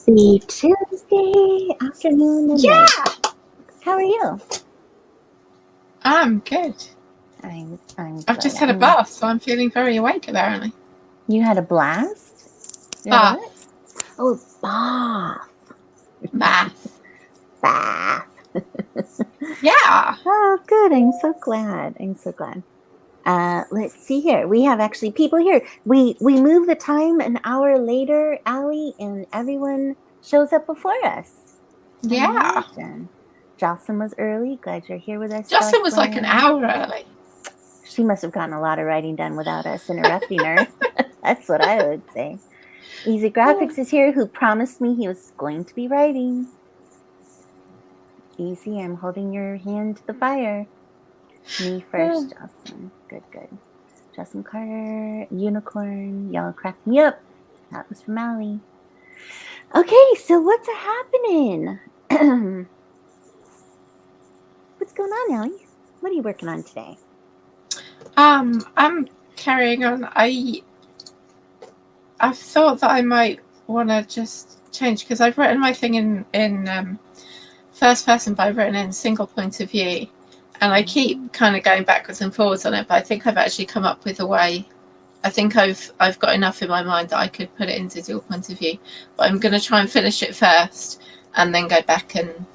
Happy Tuesday afternoon and night. Yeah, How are you? I'm good. I'm I've good. just had a bath, so I'm feeling very awake apparently. You had a blast? You had a what? Oh, bath. Bath. Bath. Yeah. Oh, good. I'm so glad. Let's see here. We have actually people here. We move the time an hour later, Allie, and everyone shows up before us. Yeah. Imagine. Jocelyn was early. Glad you're here with us, Jocelyn was like an Jocelyn. hour early. She must have gotten a lot of writing done without us interrupting her. That's what I would say. Easy Graphics is here, who promised me he was going to be writing. Easy, I'm holding your hand to the fire. Me first, Jocelyn. Good. Justin Carter, Unicorn, y'all cracked me up. That was from Allie. Okay, so what's happening? What's going on, Allie? What are you working on today? I'm carrying on. I thought that I might want to just change because I've written my thing in first person, but I've written in single point of view, and I keep kind of going backwards and forwards on it. But I think I've actually come up with a way. I think I've got enough in my mind that I could put it into dual point of view, but I'm going to try and finish it first, and then go back and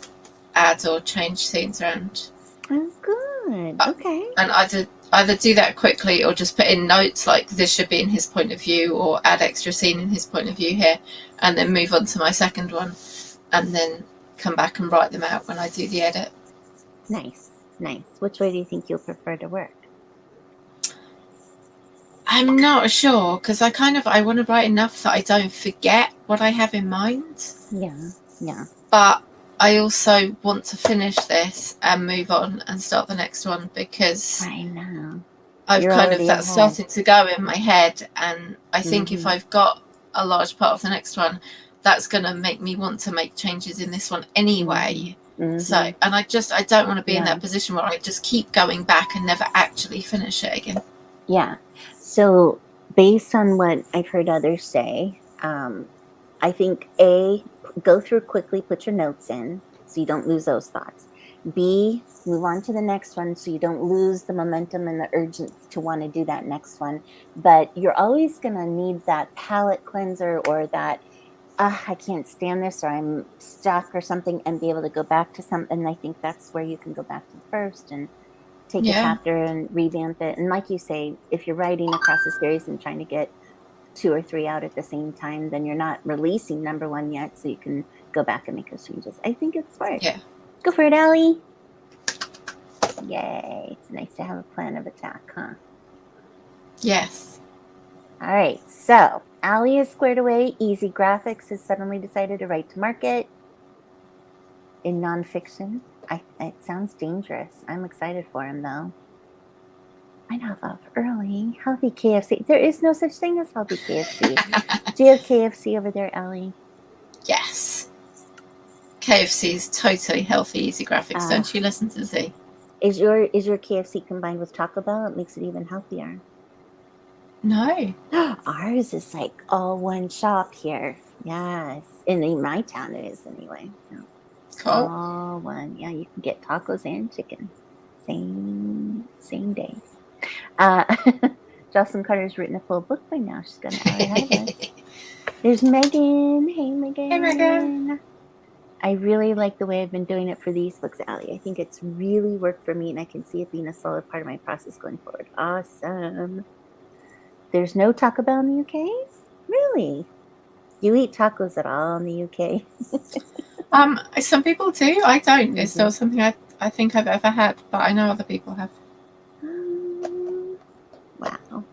add or change scenes around. Oh, good. Okay. And either do that quickly or just put in notes like this should be in his point of view, or add extra scene in his point of view here, and then move on to my second one, and then come back and write them out when I do the edit. Nice. Which way do you think you'll prefer to work? I'm not sure because I want to write enough that I don't forget what I have in mind. Yeah. But I also want to finish this and move on and start the next one because I know. I've that's starting to go in my head, and I think if I've got a large part of the next one, that's going to make me want to make changes in this one anyway. So, and I don't want to be in that position where I just keep going back and never actually finish it again. Yeah. So based on what I've heard others say, I think A, go through quickly, put your notes in so you don't lose those thoughts. B, move on to the next one so you don't lose the momentum and the urgency to want to do that next one. But you're always going to need that palate cleanser or that, I can't stand this, or I'm stuck or something, and be able to go back to something. And I think that's where you can go back to first and take a chapter and revamp it. And like you say, if you're writing across a series and trying to get 2 or 3 out at the same time, then you're not releasing number one yet, so you can go back and make those changes. I think it's smart. Yeah. Go for it, Allie. Yay. It's nice to have a plan of attack, huh? Yes. All right. So Allie is squared away. Easy Graphics has suddenly decided to write to market in nonfiction. It sounds dangerous. I'm excited for him, though. I know, love, early. Healthy KFC. There is no such thing as healthy KFC. Do you have KFC over there, Allie? Yes. KFC is totally healthy, Easy Graphics. Don't you listen to Z? Is your KFC combined with Taco Bell? It makes it even healthier. No. Ours is like all one shop here. Yes. In my town it is anyway. No. Cool. All one. Yeah, you can get tacos and chicken. Same day. Jocelyn Carter's written a full book by now. She's got an hour ahead of us. There's Megan. Hey, Megan. Hey, Megan. I really like the way I've been doing it for these books, Allie. I think it's really worked for me, and I can see it being a solid part of my process going forward. Awesome. There's no Taco Bell in the UK? Really? You eat tacos at all in the UK? Some people do. I don't. It's not something I think I've ever had, but I know other people have. Wow.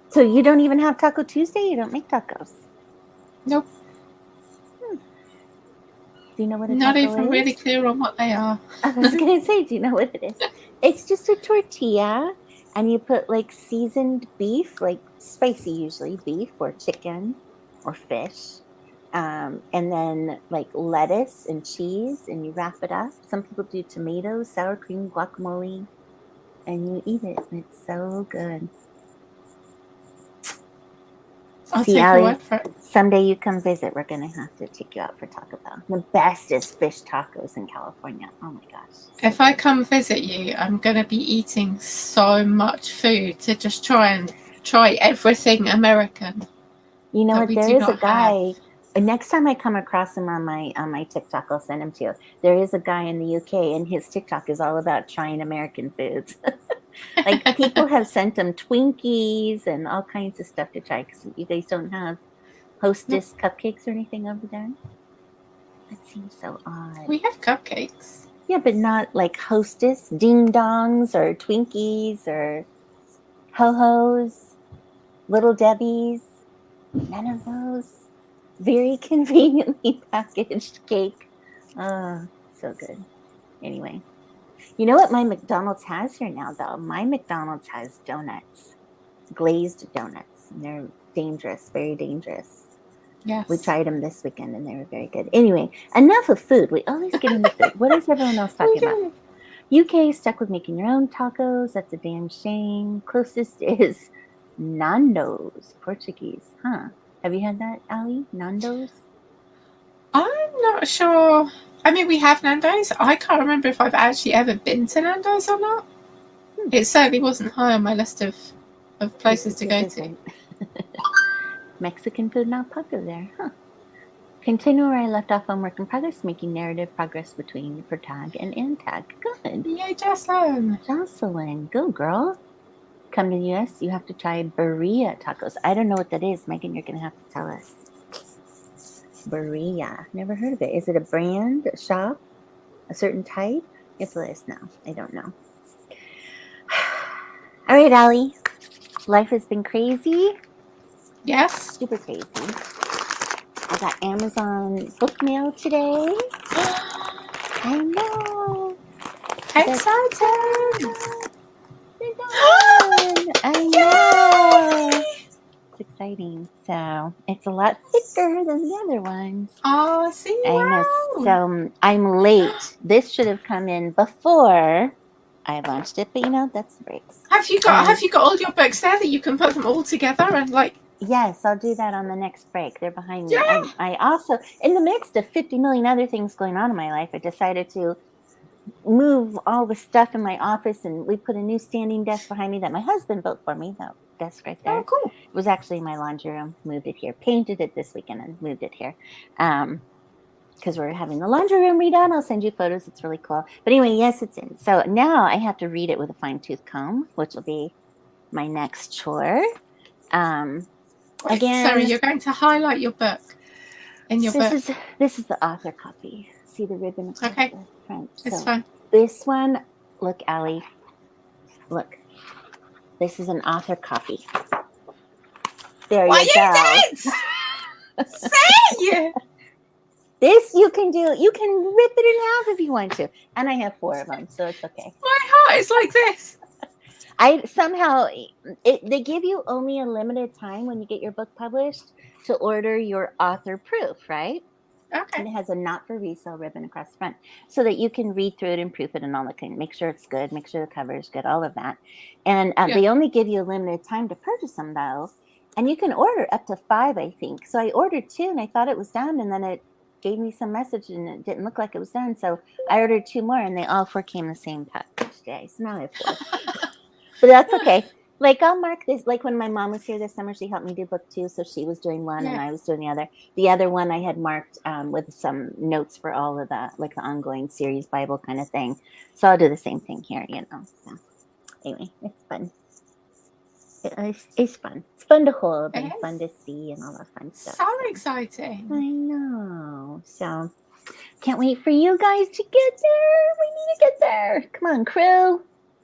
So you don't even have Taco Tuesday? You don't make tacos? Nope. Do you know what a Not taco even is? really clear on what they are. I was going to say, do you know what it is? It's just a tortilla, and you put like seasoned beef, like spicy usually, beef or chicken or fish, and then like lettuce and cheese, and you wrap it up. Some people do tomatoes, sour cream, guacamole, and you eat it, and it's so good. I'll See, take your Allie, word for it. someday you come visit, we're going to have to take you out for Taco Bell. The bestest fish tacos in California. Oh my gosh. So If I good. come visit you, I'm going to be eating so much food to just try everything American. You know that what? we There do is a not have. guy. Next time I come across him on my TikTok, I'll send him to you. There is a guy in the UK, and his TikTok is all about trying American foods. Like people have sent him Twinkies and all kinds of stuff to try because you guys don't have Hostess cupcakes or anything over there. That seems so odd. We have cupcakes. Yeah, but not like Hostess, Ding Dongs, or Twinkies, or Ho Ho's, Little Debbie's. None of those. Very conveniently packaged cake. Oh, so good. Anyway, you know what my McDonald's has here now, though? My McDonald's has donuts, glazed donuts, and they're dangerous, very dangerous. Yes. We tried them this weekend, and they were very good. Anyway, enough of food. We always get into food. What is everyone else talking about? UK stuck with making your own tacos. That's a damn shame. Closest is Nando's, Portuguese. Huh. Have you had that, Allie? Nando's? I'm not sure. I mean, we have Nando's. I can't remember if I've actually ever been to Nando's or not. It certainly wasn't high on my list of places to go to. Mexican food not popular there, huh? Continue where I left off on work in progress, making narrative progress between protag and antag. Good. Yay, Jocelyn. Jocelyn, go girl. Come to the US, you have to try Birria tacos. I don't know what that is. Megan, you're going to have to tell us. Birria. Never heard of it. Is it a brand, a shop, a certain type? You have to let us know. I don't know. All right, Allie. Life has been crazy. Yes. Super crazy. I got Amazon book mail today. I know. Exciting. I know. It's exciting. So it's a lot thicker than the other ones. Oh, see, I know. wow. So I'm late. This should have come in before I launched it, but you know, that's the breaks. Have you got all your books there that you can put them all together and like? Yes, I'll do that on the next break. They're behind me. Yeah. I also, in the midst of 50 million other things going on in my life, I decided to move all the stuff in my office, and we put a new standing desk behind me that my husband built for me. That desk right there. Oh, cool. It was actually my laundry room. Moved it here. Painted it this weekend and moved it here. Because we're having the laundry room redone. I'll send you photos. It's really cool. But anyway, yes, it's in. So now I have to read it with a fine-tooth comb, which will be my next chore. Again, sorry, you're going to highlight your book in your book. This is the author copy. See the ribbon across the front. It's fine. This one, look, Allie, look. This is an author copy. There you go. Say! This you can do. You can rip it in half if you want to. And I have 4 of them, so it's okay. My heart is like this. They give you only a limited time when you get your book published to order your author proof, right? Okay. And it has a not for resale ribbon across the front so that you can read through it and proof it and all that kind. Make sure it's good, make sure the cover is good, all of that. And they only give you a limited time to purchase them though. And you can order up to 5, I think. So I ordered 2 and I thought it was done, and then it gave me some message and it didn't look like it was done. So I ordered 2 more, and they all 4 came in the same package today. So now I have 4. But that's okay. Like I'll mark this, like when my mom was here this summer, she helped me do book 2. So she was doing one and I was doing the other. The other one I had marked with some notes for all of the, like the ongoing series Bible kind of thing. So I'll do the same thing here, you know. So anyway, it's fun. It's fun. It's fun to hold and fun to see and all that fun stuff. So exciting. I know. So can't wait for you guys to get there. We need to get there. Come on, crew.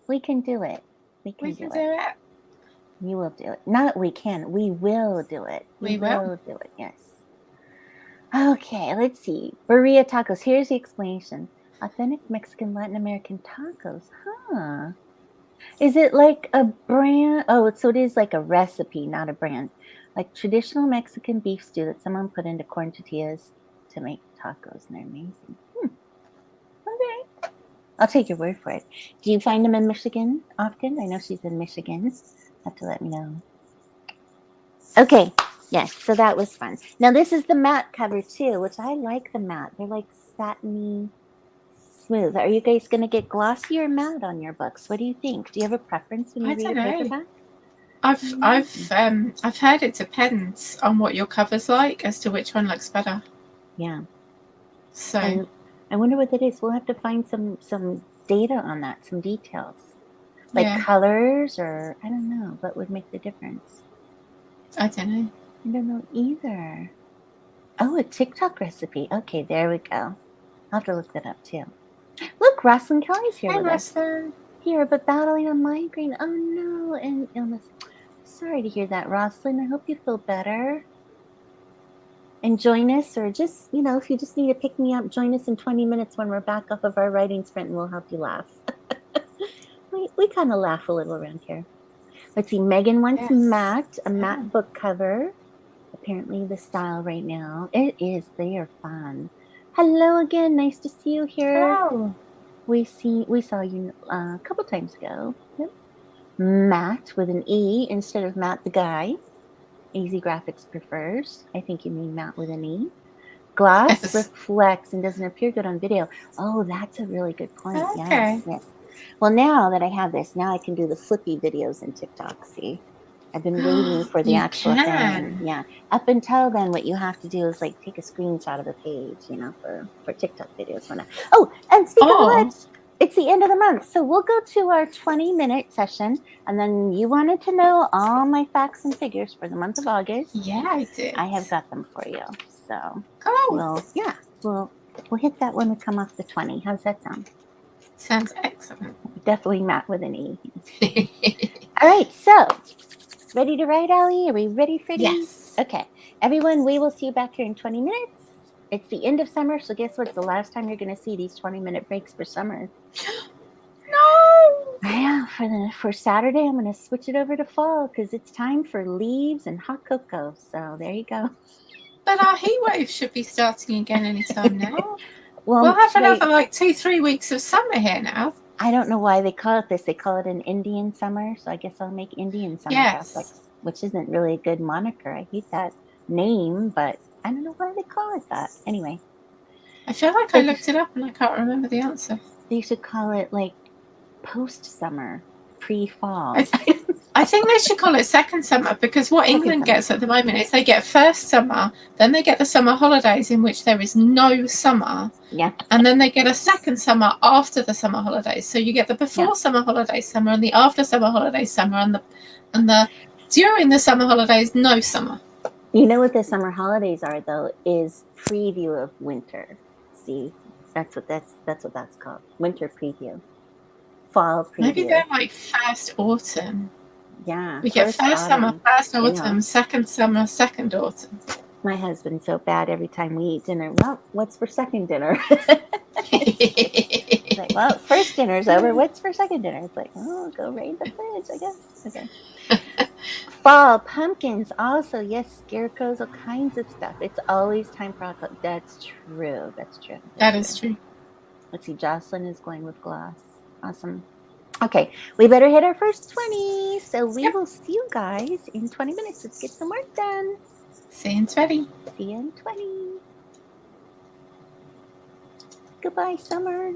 We can do it. We can do it. You will do it. Not we can. We will do it. We will do it. Yes. Okay, let's see. Birria tacos. Here's the explanation. Authentic Mexican Latin American tacos. Huh. Is it like a brand? Oh, so it is like a recipe, not a brand. Like traditional Mexican beef stew that someone put into corn tortillas to make tacos, and they're amazing. Okay. I'll take your word for it. Do you find them in Michigan often? I know she's in Michigan. Have to let me know. Okay. Yes, so that was fun. Now this is the matte cover too, which I like the matte. They're like satiny smooth. Are you guys going to get glossy or matte on your books? What do you think? Do you have a preference when you I read don't a know. paperback? I've heard it depends on what your cover's like as to which one looks better. Yeah. So And I wonder what that is. We'll have to find some data on that, some details. Like yeah, colors or I don't know, what would make the difference? I don't know. I don't know either. Oh, a TikTok recipe. Okay, there we go. I'll have to look that up too. Look, Rosalind Kelly's here Hey, with us. Rosalind. Here, but battling a migraine. Oh no, and illness. Sorry to hear that, Rosalind. I hope you feel better. And join us, or just, if you just need to pick me up, join us in 20 minutes when we're back off of our writing sprint and we'll help you laugh. we kind of laugh a little around here. Let's see, Megan wants a matte book cover. Apparently the style right now. It is, they are fun. Hello again, nice to see you here. Hello. We saw you a couple times ago. Yep. Matt with an E instead of Matt the guy. Easy Graphics prefers. I think you mean Matt with an E. Glass reflects and doesn't appear good on video. Oh, that's a really good point. Okay. Yes. Well, now that I have this, now I can do the flippy videos in TikTok. See, I've been waiting for the actual thing. Yeah. Up until then, what you have to do is like take a screenshot of a page, for TikTok videos. Oh, and speaking of which, it's the end of the month. So we'll go to our 20-minute session. And then you wanted to know all my facts and figures for the month of August. Yeah, I did. I have got them for you. So cool. We'll hit that when we come off the 20. How's that sound? Sounds excellent. Definitely Matt with an E. All right, so ready to write, Allie? Are we ready for these? Yes. Okay. Everyone, we will see you back here in 20 minutes. It's the end of summer, so guess what? It's the last time you're going to see these 20-minute breaks for summer. No! Yeah, for Saturday, I'm going to switch it over to fall because it's time for leaves and hot cocoa. So there you go. But our heat wave should be starting again anytime now. Well, we'll have another 2-3 weeks of summer here now. I don't know why they call it this. They call it an Indian summer, so I guess I'll make Indian summer graphics, which isn't really a good moniker. I hate that name, but I don't know why they call it that. Anyway. I feel like I looked it up and I can't remember the answer. They should call it like post-summer, pre-fall. I think they should call it second summer because what England gets at the moment is they get first summer, then they get the summer holidays in which there is no summer. Yeah. And then they get a second summer after the summer holidays. So you get the before summer holidays summer and the after summer holidays summer and the during the summer holidays no summer. You know what the summer holidays are though is preview of winter. See, that's what that's called. Winter preview. Fall preview. Maybe they're like first autumn. Yeah. We get first summer, first autumn, second summer, second autumn. My husband's so bad every time we eat dinner. Well, what's for second dinner? Like, well, first dinner's over. What's for second dinner? It's like, oh, go raid the fridge, I guess. Okay. Fall, pumpkins, also, yes, scarecrows, all kinds of stuff. It's always time for alcohol. That's true. That is true. Let's see, Jocelyn is going with gloss. Awesome. Okay, we better hit our first 20. So we will see you guys in 20 minutes. Let's get some work done. See you in 20. See you in 20. Goodbye, summer.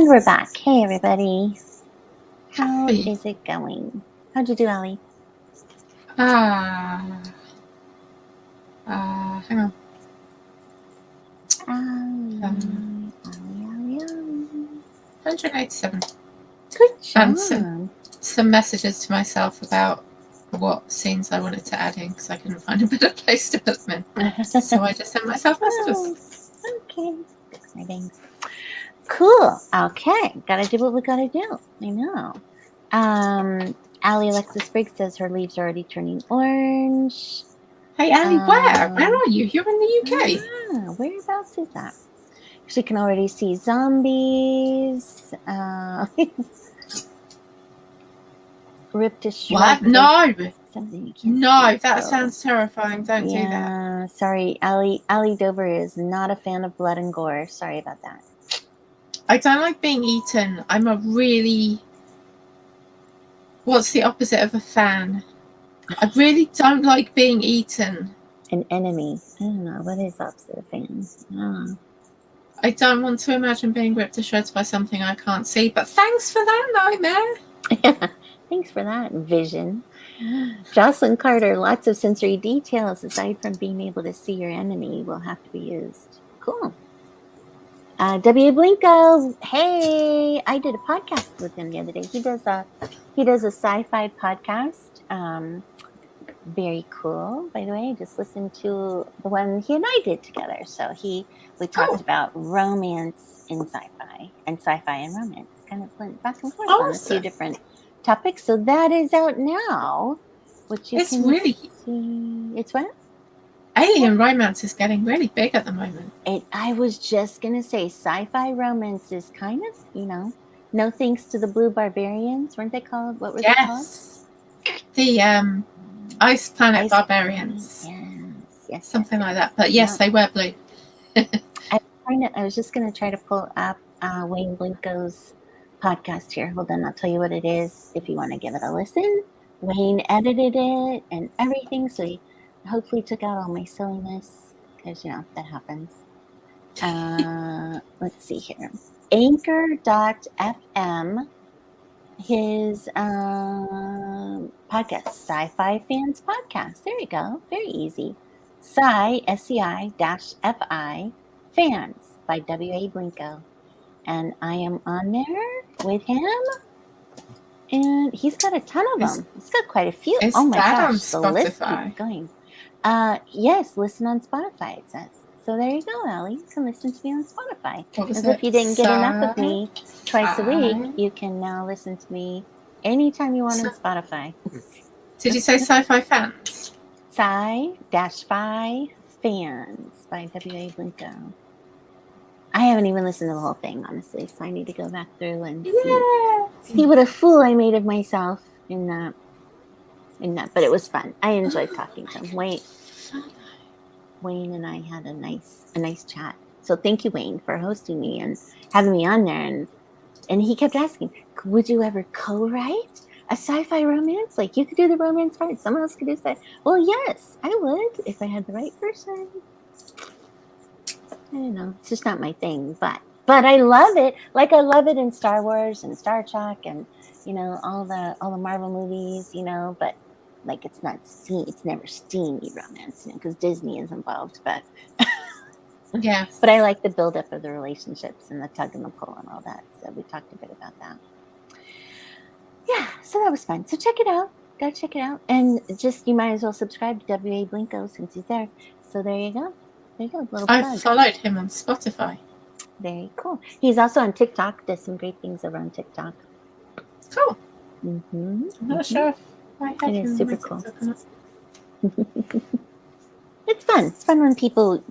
And we're back. Hey, everybody. How Hey. is it going? How'd you do, Allie? Hang on. Allie. 187. Good And job. some messages to myself about what scenes I wanted to add in because I couldn't find a better place to put them in. So I just sent myself messages. Okay. Exciting. Cool. Okay. Gotta do what we gotta do. I know. Allie Alexis Briggs says her leaves are already turning orange. Hey, Annie, where? Where are you? You're in the UK. Whereabouts is that? She can already see zombies. Ripped a shrub. What? No. Something you can't No, see, that so- sounds terrifying. Don't do that. Sorry, Allie Dover is not a fan of blood and gore. Sorry about that. I don't like being eaten. I'm a really... What's the opposite of a fan? I really don't like being eaten. An enemy. I don't know. What is opposite of fans? I don't know. I don't want to imagine being ripped to shreds by something I can't see, but thanks for that nightmare. Thanks for that vision. Jocelyn Carter, lots of sensory details aside from being able to see your enemy will have to be used. Cool. W. Blinko, hey, I did a podcast with him the other day. He does a sci-fi podcast. Very cool, by the way. I just listened to the one he and I did together. So we talked about romance in sci-fi and romance. Kind of went back and forth on a few different topics. So that is out now, which you can really see. It's what? Alien romance is getting really big at the moment. I was just gonna say sci-fi romance is kind of, no thanks to the Blue Barbarians, weren't they called? What were they called? The Ice Planet Barbarians. Yes. Something like that. But yes, they were blue. I was just gonna try to pull up Wayne Blinko's podcast here. Hold on, I'll tell you what it is if you want to give it a listen. Wayne edited it and everything, so he hopefully took out all my silliness because that happens. Let's see here. Anchor.fm, his podcast, Sci-Fi Fans Podcast. There you go. Very easy. SCI-FI Fans by W.A. Blinko. And I am on there with him. And he's got a ton of them. He's got quite a few. Oh my gosh, the list keeps going. Yes, listen on Spotify, it says. So there you go, Allie. You can listen to me on Spotify. As if you didn't get enough of me twice a week, you can now listen to me anytime you want on Spotify. Did you say Sci-Fi Fans? Sci-Fi Fans by W.A. Blinko. I haven't even listened to the whole thing, honestly, so I need to go back through and see what a fool I made of myself in that. But it was fun. I enjoyed talking to him. Wayne and I had a nice chat. So thank you, Wayne, for hosting me and having me on there. And he kept asking, would you ever co-write a sci-fi romance? Like you could do the romance part, someone else could do that. Well, yes, I would if I had the right person. I don't know. It's just not my thing, but I love it. Like I love it in Star Wars and Star Trek and all the Marvel movies, but like it's never steamy romance, because Disney is involved, but yeah. But I like the buildup of the relationships and the tug and the pull and all that. So we talked a bit about that. Yeah, so that was fun. So check it out. Go check it out. And just you might as well subscribe to W.A. Blinko since he's there. So there you go. Little plug. I followed him on Spotify. Very cool. He's also on TikTok. Does some great things over on TikTok. Cool. Mm-hmm. I'm not sure if I have It is super cool. It's fun. It's fun when people,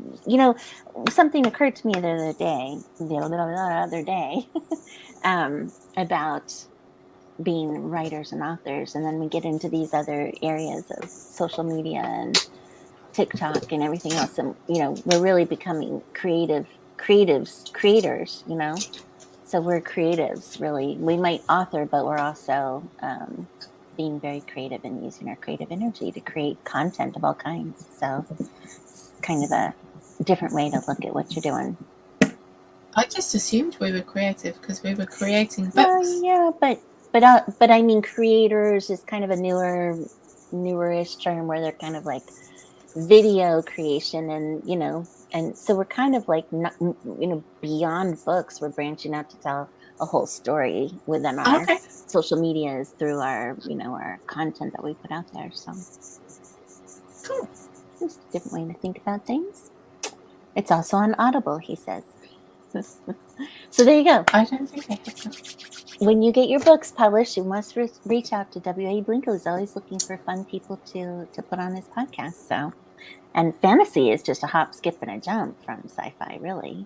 something occurred to me the other day, about being writers and authors, and then we get into these other areas of social media and TikTok and everything else, and we're really becoming creators. So we're creatives, really. We might author, but we're also being very creative and using our creative energy to create content of all kinds. So it's kind of a different way to look at what you're doing. I just assumed we were creative because we were creating books. Well, yeah, but I mean, creators is kind of a newerish term where they're kind of like video creation, and so we're kind of like not, beyond books. We're branching out to tell a whole story within our Okay. social medias through our our content that we put out there. So Cool. just a different way to think about things. It's also on Audible, he says. So there you go. I don't think I have that. When you get your books published, you must reach out to W.A. Blinko. He's always looking for fun people to put on his podcast. So, and fantasy is just a hop, skip, and a jump from sci-fi, really,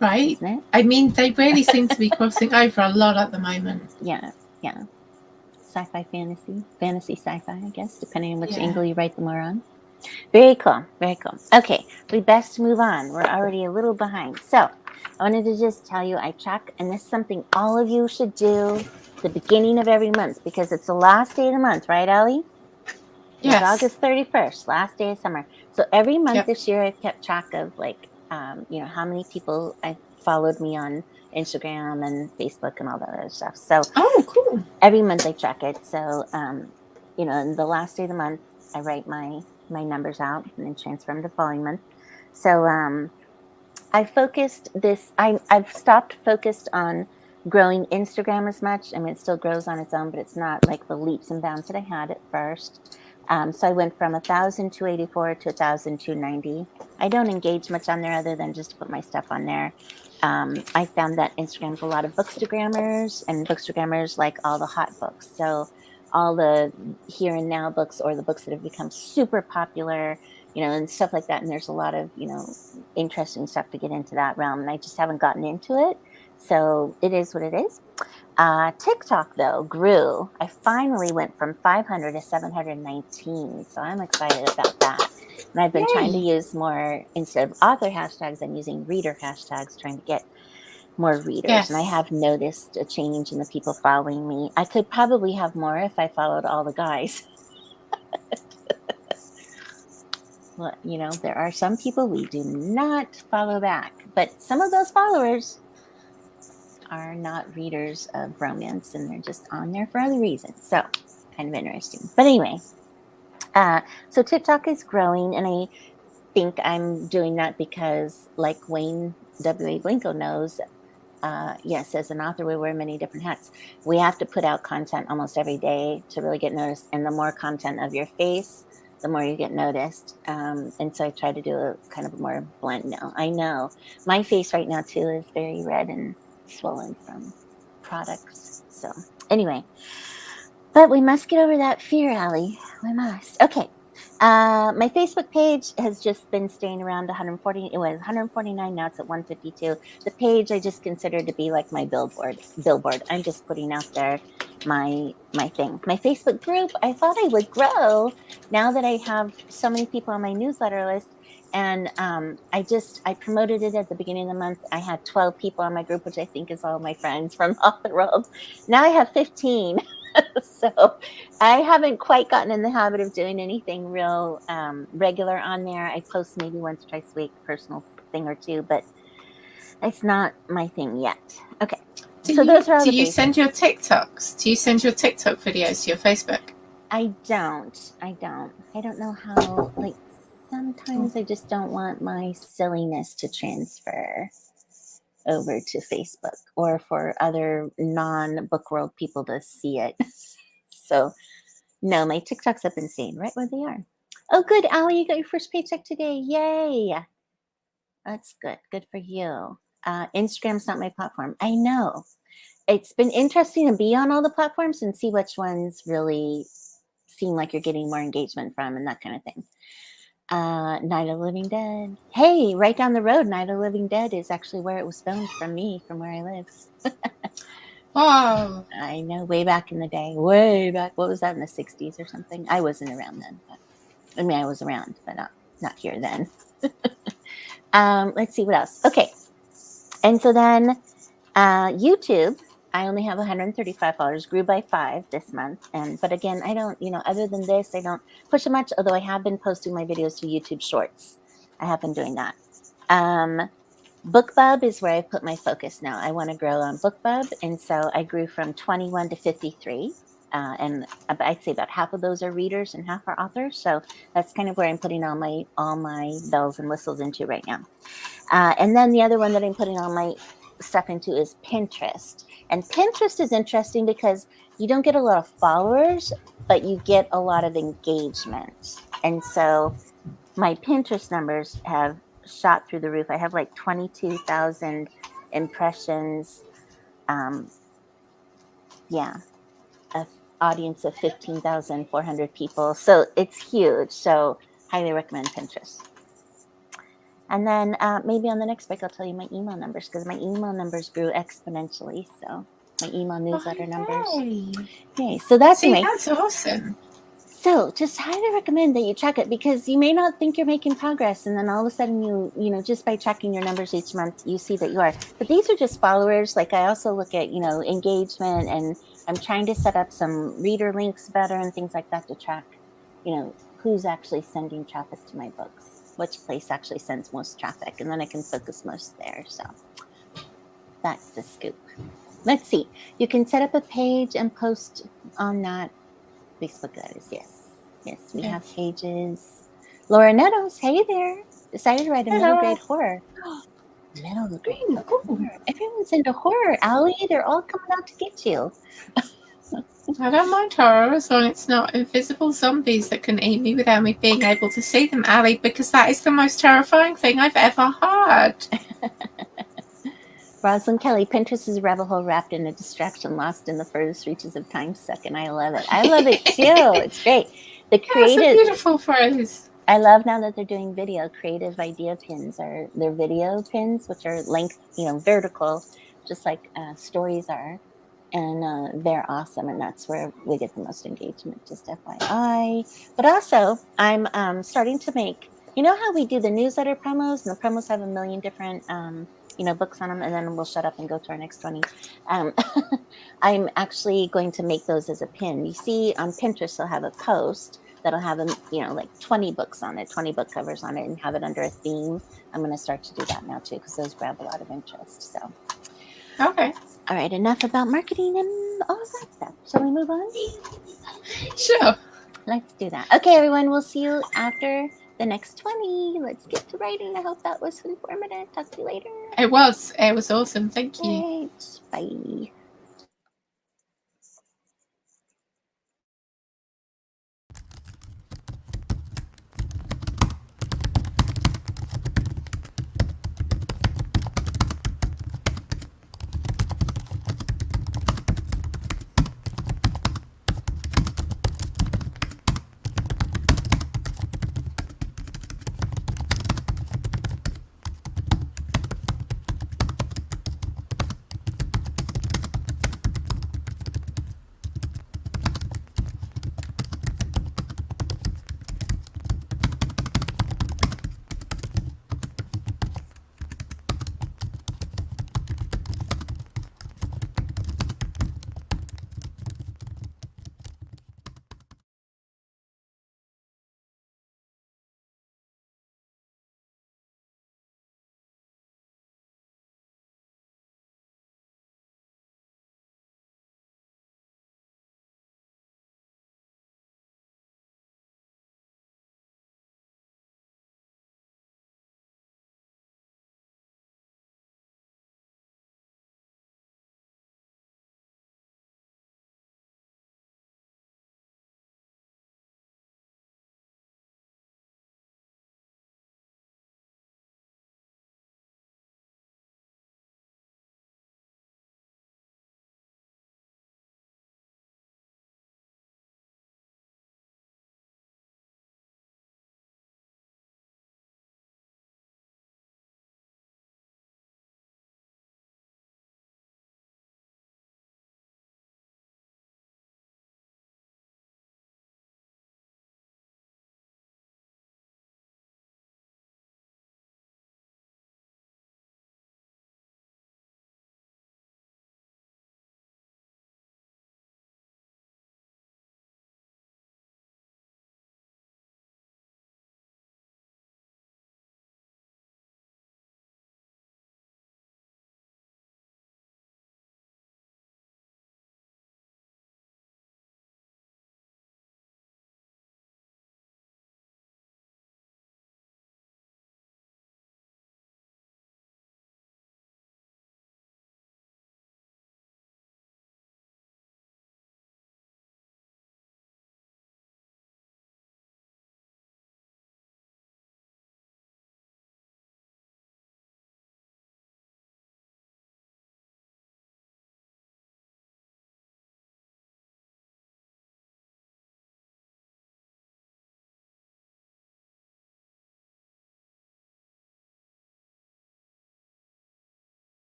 Right. isn't it? I mean, they really seem to be crossing over a lot at the moment. Yeah. Sci-fi, fantasy, sci-fi, I guess, depending on which Yeah. angle you write them more on. Very cool. Very cool. Okay, we best move on. We're already a little behind. So I wanted to just tell you, I check, and this is something all of you should do the beginning of every month because it's the last day of the month, right, Ellie? It's Yes. August 31st, last day of summer. So every month Yep. this year, I've kept track of how many people I followed me on Instagram and Facebook and all that other stuff. So Oh, cool. every month I check it. So, in the last day of the month, I write my numbers out and then transfer them to the following month. So I focused this, I've stopped focused on growing Instagram as much. I mean, it still grows on its own, but it's not like the leaps and bounds that I had at first. So I went from 1,284 to 1,290. I don't engage much on there other than just to put my stuff on there. I found that Instagram's a lot of bookstagrammers, and bookstagrammers like all the hot books. So all the here and now books, or the books that have become super popular, and stuff like that. And there's a lot of, interesting stuff to get into that realm. And I just haven't gotten into it. So it is what it is. TikTok, though, grew. I finally went from 500 to 719. So I'm excited about that. And I've been trying to use more, instead of author hashtags, I'm using reader hashtags, trying to get more readers. Yes. And I have noticed a change in the people following me. I could probably have more if I followed all the guys. Well, there are some people we do not follow back, but some of those followers are not readers of romance, and they're just on there for other reasons. So kind of interesting. But anyway, so TikTok is growing, and I think I'm doing that because, like Wayne W.A. Blinko knows, yes, as an author, we wear many different hats. We have to put out content almost every day to really get noticed. And the more content of your face, the more you get noticed. And so I try to do a kind of a more blend now. I know my face right now, too, is very red and swollen from products. So anyway, but we must get over that fear, Allie. We must. Okay. My Facebook page has just been staying around 140. It was 149. Now it's at 152. The page I just consider to be like my billboard. I'm just putting out there my thing. My Facebook group, I thought I would grow now that I have so many people on my newsletter list. And I promoted it at the beginning of the month. I had 12 people on my group, which I think is all my friends from all the world. Now I have 15. So I haven't quite gotten in the habit of doing anything real regular on there. I post maybe once or twice a week, personal thing or two, but it's not my thing yet. Okay. Those are all do you send your TikToks? Do you send your TikTok videos to your Facebook? I don't. I don't know how, like, sometimes I just don't want my silliness to transfer over to Facebook or for other non-book world people to see it. So no, my TikToks have been staying right where they are. Oh, good, Allie, you got your first paycheck today. Yay. That's good. Good for you. Instagram's not my platform. I know. It's been interesting to be on all the platforms and see which ones really seem like you're getting more engagement from and that kind of thing. Night of the Living Dead. Hey, right down the road, Night of the Living Dead is actually where it was filmed from where I live. Wow. I know, way back in the day. Way back. What was that, in the 60s or something? I wasn't around then. I was around, but not here then. Let's see what else. Okay. And so then YouTube, I only have 135 followers, grew by 5 this month. But again, I don't, other than this, I don't push it much, although I have been posting my videos to YouTube Shorts. I have been doing that. BookBub is where I put my focus now. I want to grow on BookBub, and so I grew from 21 to 53. And I'd say about half of those are readers and half are authors. So that's kind of where I'm putting all my bells and whistles into right now. And then the other one that I'm putting all my stuff into is Pinterest. And Pinterest is interesting because you don't get a lot of followers, but you get a lot of engagement. And so my Pinterest numbers have shot through the roof. I have like 22,000 impressions. Yeah, an audience of 15,400 people. So it's huge. So highly recommend Pinterest. And then maybe on the next break, I'll tell you my email numbers because my email numbers grew exponentially. So my email newsletter numbers. Okay, so that's that's awesome. So just highly recommend that you check it because you may not think you're making progress. And then all of a sudden you know, just by tracking your numbers each month, you see that you are. But these are just followers. Like I also look at, you know, engagement, and I'm trying to set up some reader links better and things like that to track, you know, who's actually sending traffic to my books, which place actually sends most traffic. And then I can focus most there. So that's the scoop. Let's see. You can set up a page and post on that. Facebook, that is, yes. Yes, we have pages. Laura Nettles, hey there. Decided to write a middle grade horror. Middle grade horror. Everyone's into horror, Allie. They're all coming out to get you. I don't mind horror as long as it's not invisible zombies that can eat me without me being able to see them, Allie, because that is the most terrifying thing I've ever heard. Rosalind Kelly, Pinterest is a rabbit hole wrapped in a distraction lost in the furthest reaches of time suck, and I love it. I love it too. It's great. The creative, that's a beautiful phrase. I love now that they're doing video. Creative idea pins are their video pins, which are length, you know, vertical, just like stories are, and they're awesome. And that's where we get the most engagement. Just FYI. But also, I'm starting to make. You know how we do the newsletter promos, and the promos have a million different. You know, books on them, and then we'll shut up and go to our next 20. I'm actually going to make those as a pin. You see on Pinterest, they'll have a post that'll have, you know, like 20 books on it, 20 book covers on it, and have it under a theme. I'm going to start to do that now too, because those grab a lot of interest. So, okay. All right, enough about marketing and all of that stuff. Shall we move on? Sure. Let's do that. Okay, everyone, we'll see you after the next 20. Let's get to writing. I hope that was informative. Talk to you later. It was awesome. Thank you. Right. Bye.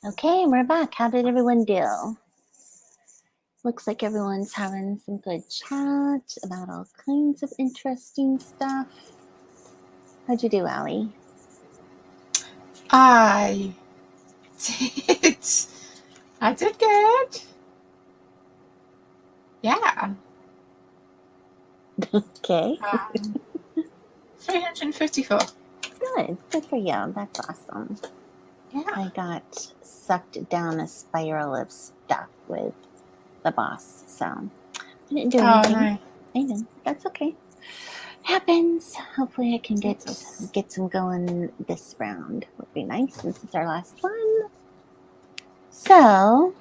Okay, we're back. How did everyone do? Looks like everyone's having some good chat about all kinds of interesting stuff. How'd you do, Allie? I did. I did good. Yeah. Okay, 354. good. Good for you. That's awesome. Yeah. I got sucked down a spiral of stuff with the boss, so I didn't do Oh, anything. no. I know. That's okay. Happens. Hopefully I can Yes. get some going this round. Would be nice since it's our last one. So,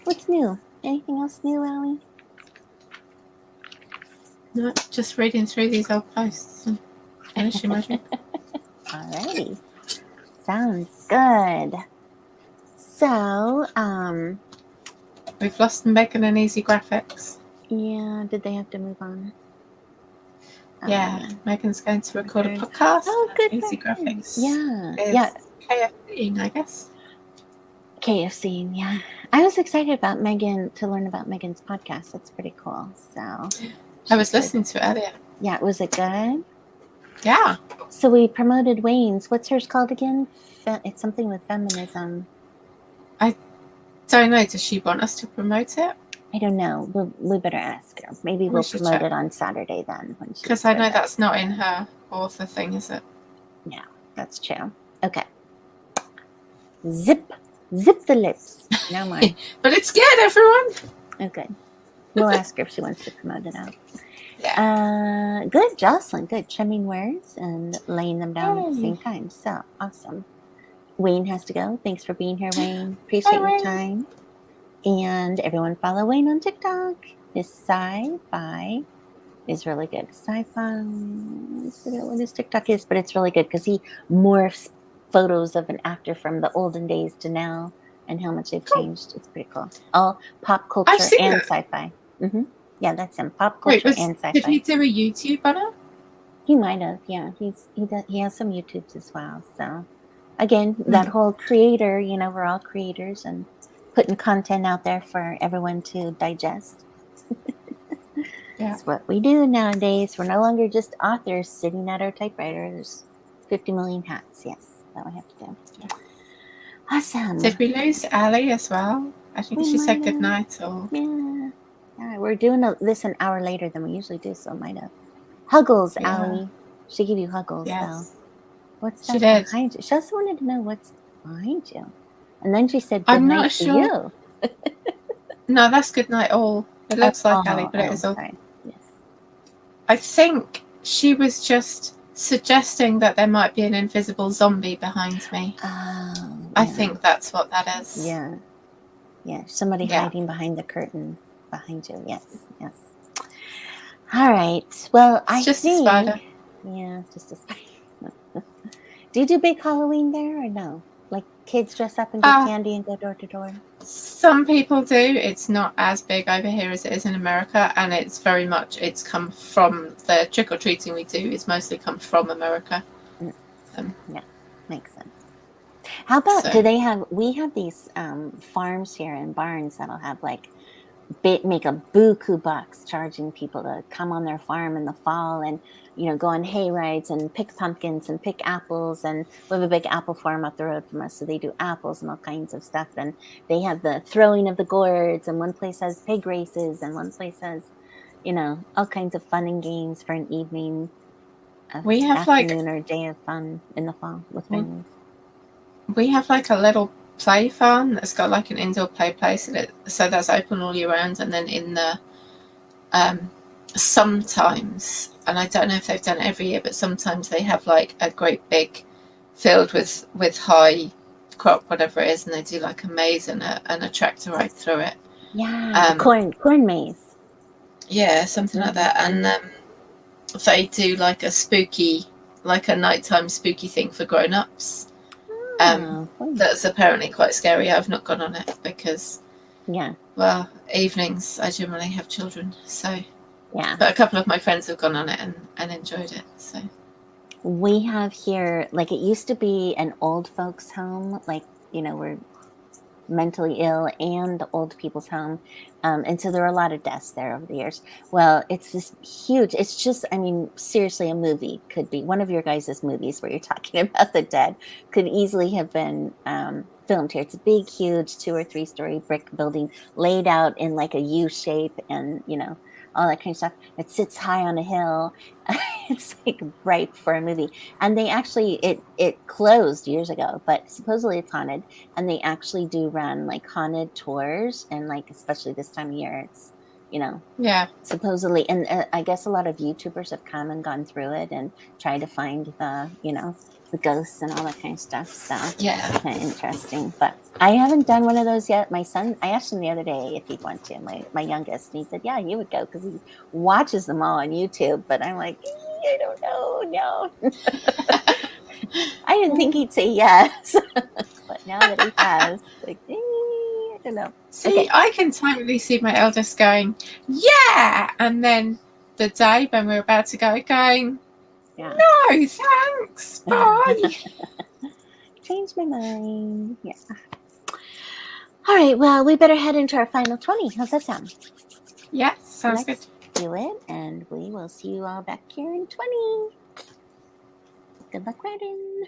what's new? Anything else new, Allie? No, just reading through these old posts and finishing my drink. Alrighty. Sounds good. So, We've lost Megan and Easy Graphics. yeah, did they have to move on? Yeah, Megan's going to record a podcast. Oh, good. Easy for her. Graphics. Yeah. Is Yeah. KFC, I guess. KFC. Yeah. I was excited about Megan to learn about Megan's podcast. That's pretty cool. So, I was listening to it earlier. Yeah. Was it good? Yeah. So we promoted Wayne's. What's hers called again? It's something with feminism. Don't know. Does she want us to promote it? I don't know. We better ask her. Maybe we'll should promote check. it on Saturday then. Because I know that's not in her author thing, is it? Yeah, that's true. Okay. Zip the lips. No more. But it's good, everyone. Okay. We'll ask her if she wants to promote it out. Yeah. Good, Jocelyn. Good. Trimming words and laying them down at the Yay. same time. So awesome. Wayne has to go. Thanks for being here, Wayne. Appreciate your Wayne. time. And everyone follow Wayne on TikTok. His sci-fi is really good. Sci-fi, I forget what his TikTok is, but it's really good because he morphs photos of an actor from the olden days to now and how much they've changed. It's pretty cool. All pop culture and sci-fi. Mm-hmm. Yeah, that's him. Pop culture and sci-fi. Did he do a YouTube on it? He might have. Yeah, he has some YouTubes as well. So again, that whole creator, we're all creators and putting content out there for everyone to digest. Yeah. That's what we do nowadays. We're no longer just authors sitting at our typewriters. 50 million hats. Yes, that we have to do. Yeah. Awesome. Did we lose Ali as well? I think she said goodnight. Or yeah, we're doing this an hour later than we usually do, so might have. Huggles, Ali. She gave you Huggles, though. What's that behind you? She also wanted to know what's behind you. And then she said, good night to you. No, that's good night all. It looks like Ali, but it is all. Yes. I think she was just suggesting that there might be an invisible zombie behind me. I think that's what that is. Yeah. Yeah. Somebody hiding behind the curtain behind you. Yes. Yes. All right. Well, it's just a spider. Yeah, just a spider. Do you do big Halloween there or no? Like kids dress up and get candy and go door to door? Some people do. It's not as big over here as it is in America, and it's very much, it's come from the trick-or-treating we do is mostly come from America. Yeah, makes sense. How about, we have these farms here and barns that'll have like, make a buku box charging people to come on their farm in the fall and go on hay rides and pick pumpkins and pick apples, and we have a big apple farm up the road from us, so they do apples and all kinds of stuff, and they have the throwing of the gourds, and one place has pig races, and one place has all kinds of fun and games for an evening, we have afternoon or day of fun in the fall with families. We have like a little play farm that's got like an indoor play place, so that's open all year round, and then in the sometimes, and I don't know if they've done it every year, but sometimes they have like a great big field with high crop, whatever it is, and they do like a maze and a tractor ride through it. Yeah, corn maze. Yeah, something like that. And they do like a nighttime spooky thing for grown-ups. That's apparently quite scary. I've not gone on it because evenings I generally have children, so but a couple of my friends have gone on it and enjoyed it. So We have here, like, it used to be an old folks' home, like, we're mentally ill and old people's home. And so there are a lot of deaths there over the years. Well, it's this huge, it's just, I mean, seriously, a movie could be one of your guys' movies where you're talking about the dead, could easily have been filmed here. It's a big, huge 2 or 3 story brick building laid out in like a U shape and, all that kind of stuff. It sits high on a hill. It's like ripe for a movie. And they actually, it closed years ago, but supposedly it's haunted. And they actually do run like haunted tours, and like especially this time of year, it's Yeah. supposedly, and I guess a lot of YouTubers have come and gone through it and tried to find the ghosts and all that kind of stuff. So Yeah. kind of interesting. But I haven't done one of those yet. My son, I asked him the other day if he'd want to, my youngest, and he said, yeah, he would go because he watches them all on YouTube. But I'm like, I don't know, no. I didn't think he'd say yes, but now that he has, like, I don't know. See, Okay. I can totally see my eldest going, yeah, and then the day when we're about to go, going, Yeah. no, thanks, bye. Change my mind. Yeah. All right. Well, we better head into our final 20. How's that sound? Yeah, sounds Let's do it, and we will see you all back here in 20. Good luck writing.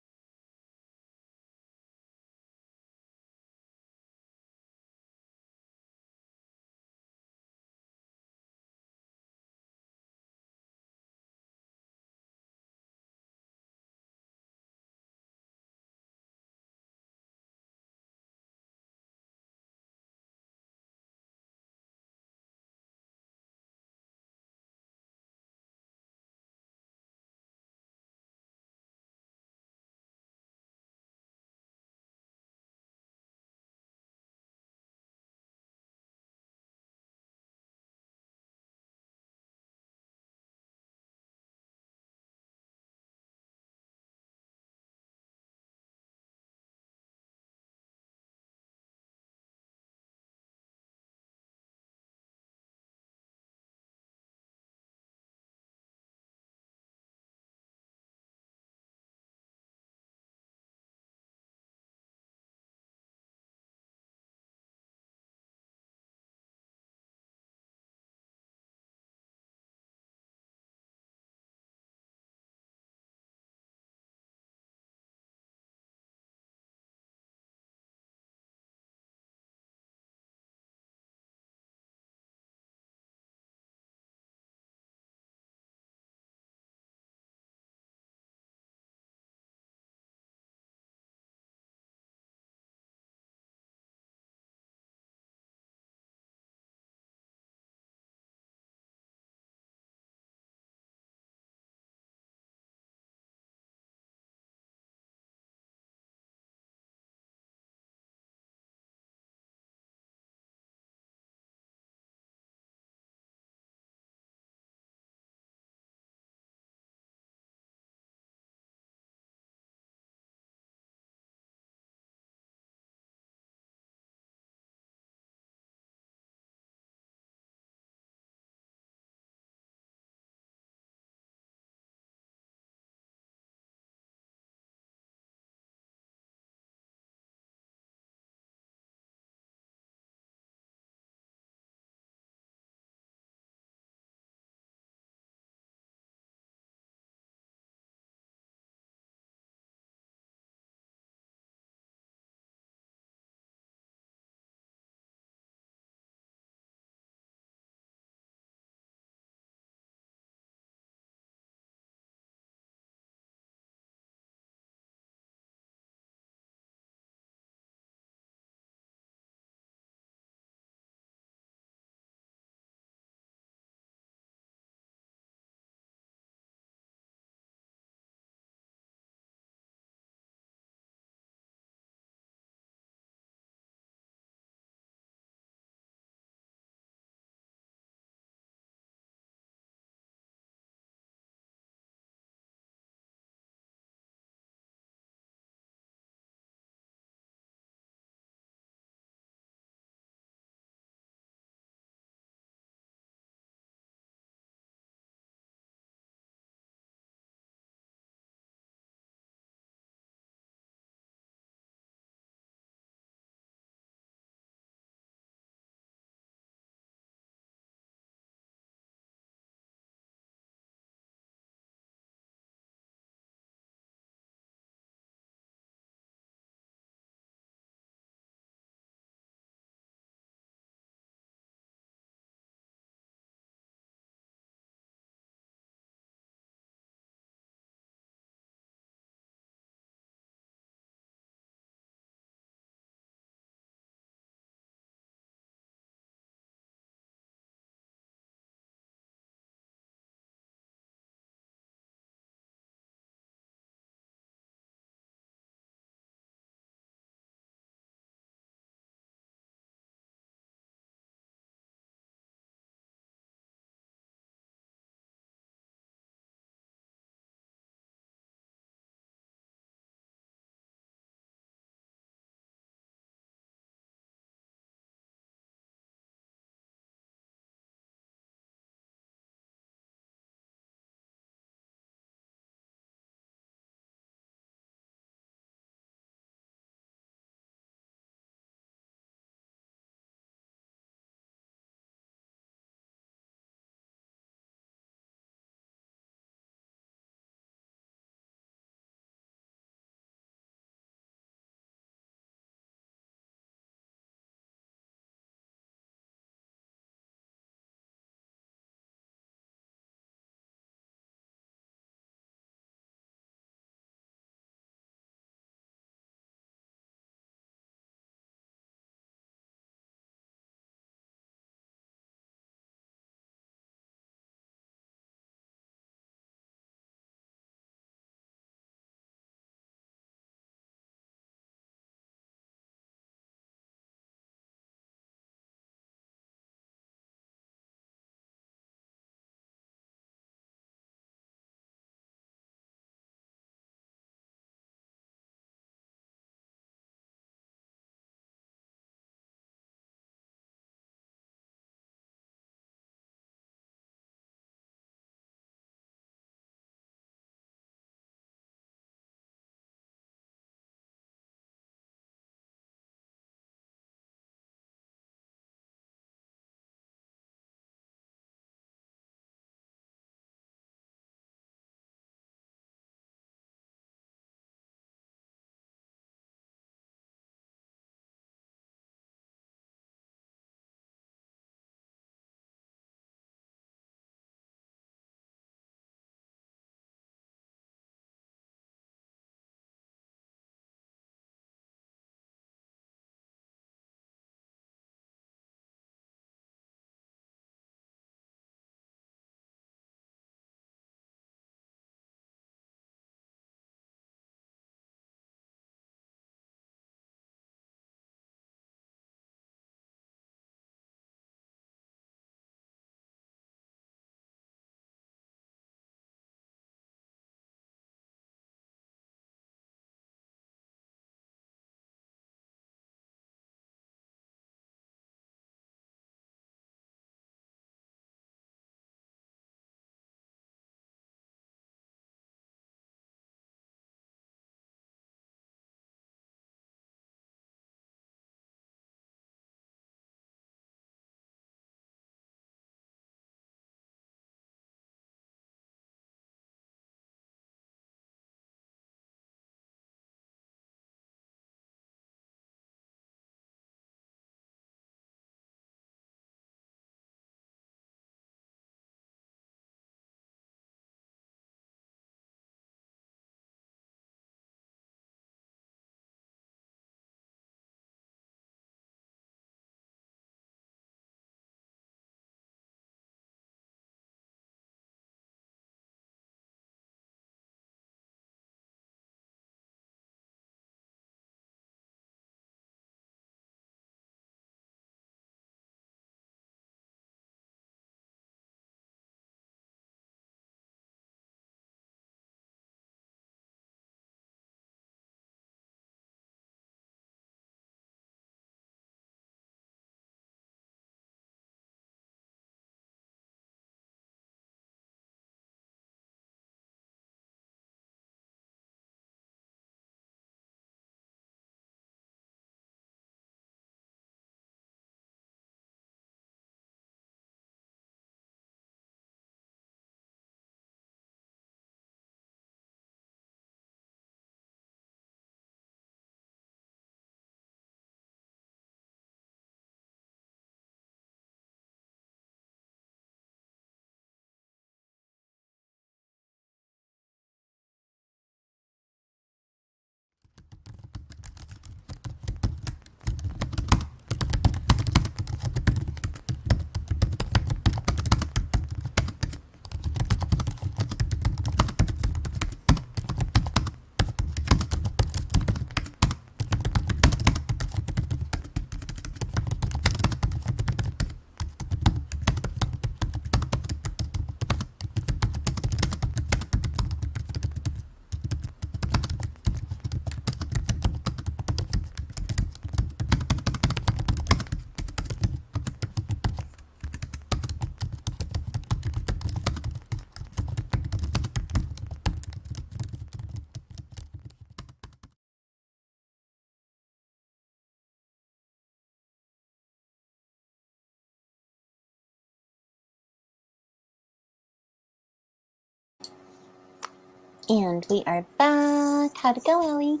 And we are back. How'd it go, Ellie?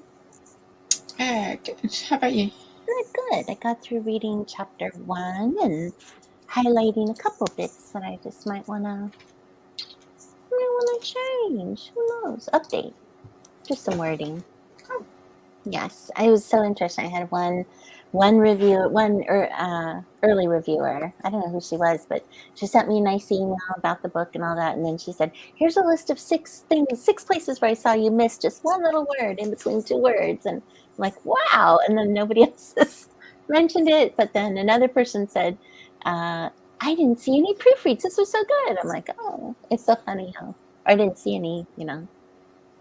Good. How about you? Good. I got through reading chapter 1 and highlighting a couple bits that I just might wanna change. Who knows? Update. Just some wording. Oh. Yes, I was so interested. I had one reviewer, early reviewer. I don't know who she was, but she sent me a nice email about the book and all that. And then she said, "Here's a list of 6 places where I saw you miss just one little word in between 2 words." And I'm like, "Wow!" And then nobody else has mentioned it. But then another person said, "I didn't see any proofreads. This was so good." I'm like, "Oh, it's so funny how I didn't see any,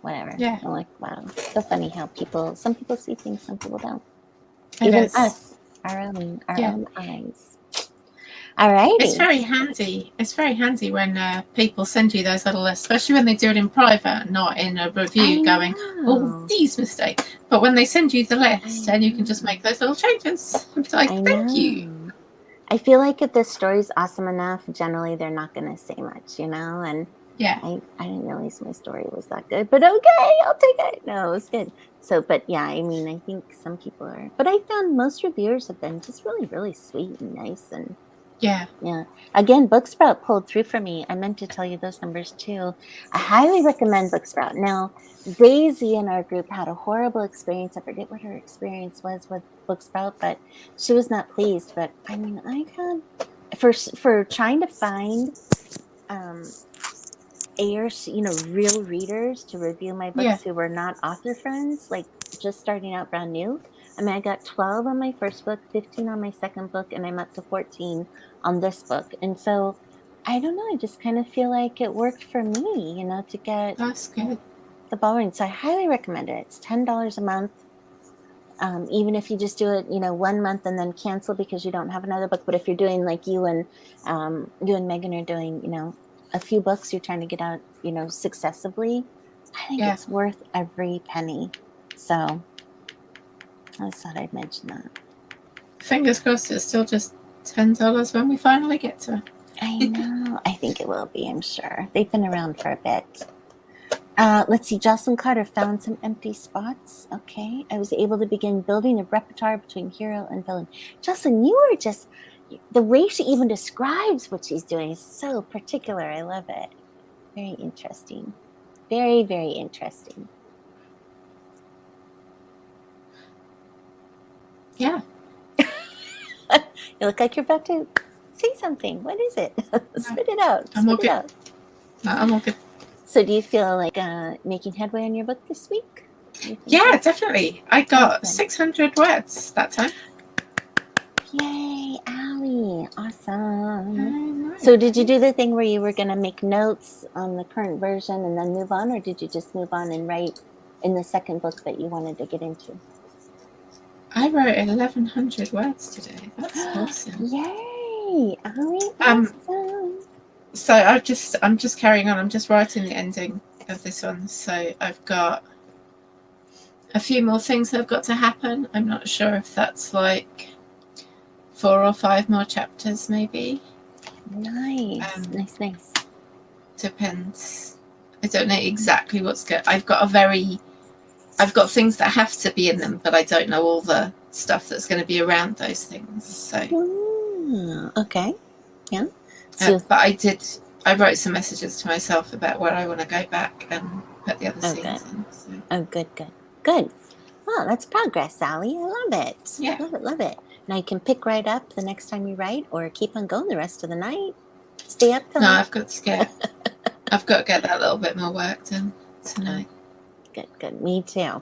whatever." Yeah. I'm like, wow, so funny how some people see things, some people don't. It Even is. us, our own Yeah. eyes. All righty. It's very handy. It's very handy when people send you those little lists, especially when they do it in private, not in a review going, "Oh, these mistakes." But when they send you the list, and you can just make those little changes. It's like, thank you. I feel like if the story's awesome enough, generally they're not going to say much, and Yeah. I didn't realize my story was that good, but okay, I'll take it. No, it was good. So, but yeah, I mean, I think some people are, but I found most reviewers have been just really, really sweet and nice. And yeah. Again, Booksprout pulled through for me. I meant to tell you those numbers too. I highly recommend Booksprout. Now, Daisy in our group had a horrible experience. I forget what her experience was with Booksprout, but she was not pleased. But I mean, I had for trying to find real readers to review my books who were not author friends, like just starting out brand new. I mean, I got 12 on my first book, 15 on my second book, and I'm up to 14 on this book. And so I don't know, I just kind of feel like it worked for me, to get That's good. the ball rolling. So I highly recommend it. It's $10 a month. Even if you just do it, 1 month and then cancel because you don't have another book. But if you're doing like you and Megan are doing, a few books you're trying to get out, successively, I think it's worth every penny. So I just thought I'd mention that. Fingers crossed it's still just $10 when we finally get to it. I know. I think it will be, I'm sure. They've been around for a bit. Let's see. Jocelyn Carter found some empty spots. Okay. I was able to begin building a repertoire between hero and villain. Jocelyn, you are just... The way she even describes what she's doing is so particular. I love it. Very interesting. Very, very interesting. Yeah. You look like you're about to say something. What is it? Spit it out. I'm all good. No, I'm all good. So do you feel like making headway on your book this week? Yeah, definitely. I got 600 words that time. Yay, Allie. Awesome. So did you do the thing where you were going to make notes on the current version and then move on, or did you just move on and write in the second book that you wanted to get into? I wrote 1,100 words today. That's awesome. Yay, Allie. Awesome. So I'm just carrying on. I'm just writing the ending of this one. So I've got a few more things that have got to happen. I'm not sure if that's like 4 or 5 more chapters, maybe. Nice. Nice. Depends. I don't know exactly what's good. I've got things that have to be in them, but I don't know all the stuff that's going to be around those things. So okay. Yeah. But I wrote some messages to myself about where I want to go back and put the other scenes in. So. Oh, good. Well, that's progress, Sally. I love it. Yeah. Love it. Now you can pick right up the next time you write, or keep on going the rest of the night. Stay up till... No, I've got to get that little bit more work done tonight. Good. Me too.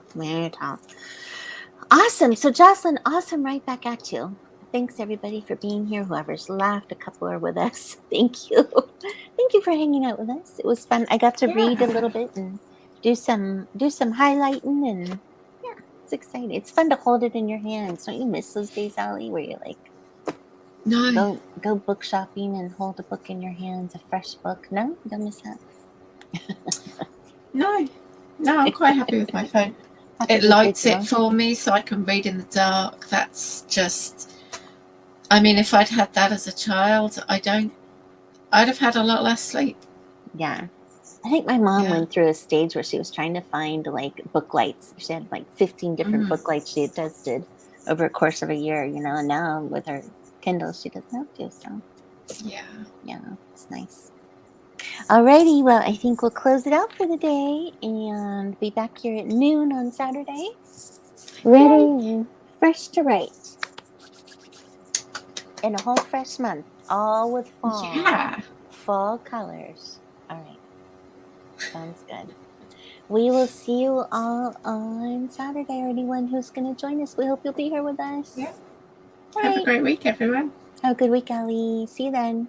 Awesome. So Jocelyn, awesome. Right back at you. Thanks everybody for being here. Whoever's laughed, a couple are with us. Thank you. Thank you for hanging out with us. It was fun. I got to read a little bit and do some highlighting, and yeah, it's exciting. It's fun to hold it in your hands. Don't you miss those days, Allie, where you're like, no, go book shopping and hold a book in your hands, a fresh book? No, you don't miss that. No, I'm quite happy with my phone. It lights it for me so I can read in the dark. That's just... I mean, if I'd had that as a child, I'd have had a lot less sleep. Yeah. I think my mom Yeah. went through a stage where she was trying to find like book lights. She had like 15 different book lights she had tested over a course of a year, you know, and now with her Kindle, she doesn't have to. So, Yeah. yeah, it's nice. Alrighty, well, I think we'll close it out for the day and be back here at noon on Saturday. Ready and fresh to write. In a whole fresh month, all with Yeah. fall colors. All right, sounds good. We will see you all on Saturday, or anyone who's going to join us. We hope you'll be here with us. Yeah. All Have a right. great week, everyone. Have a good week, Ellie. See you then.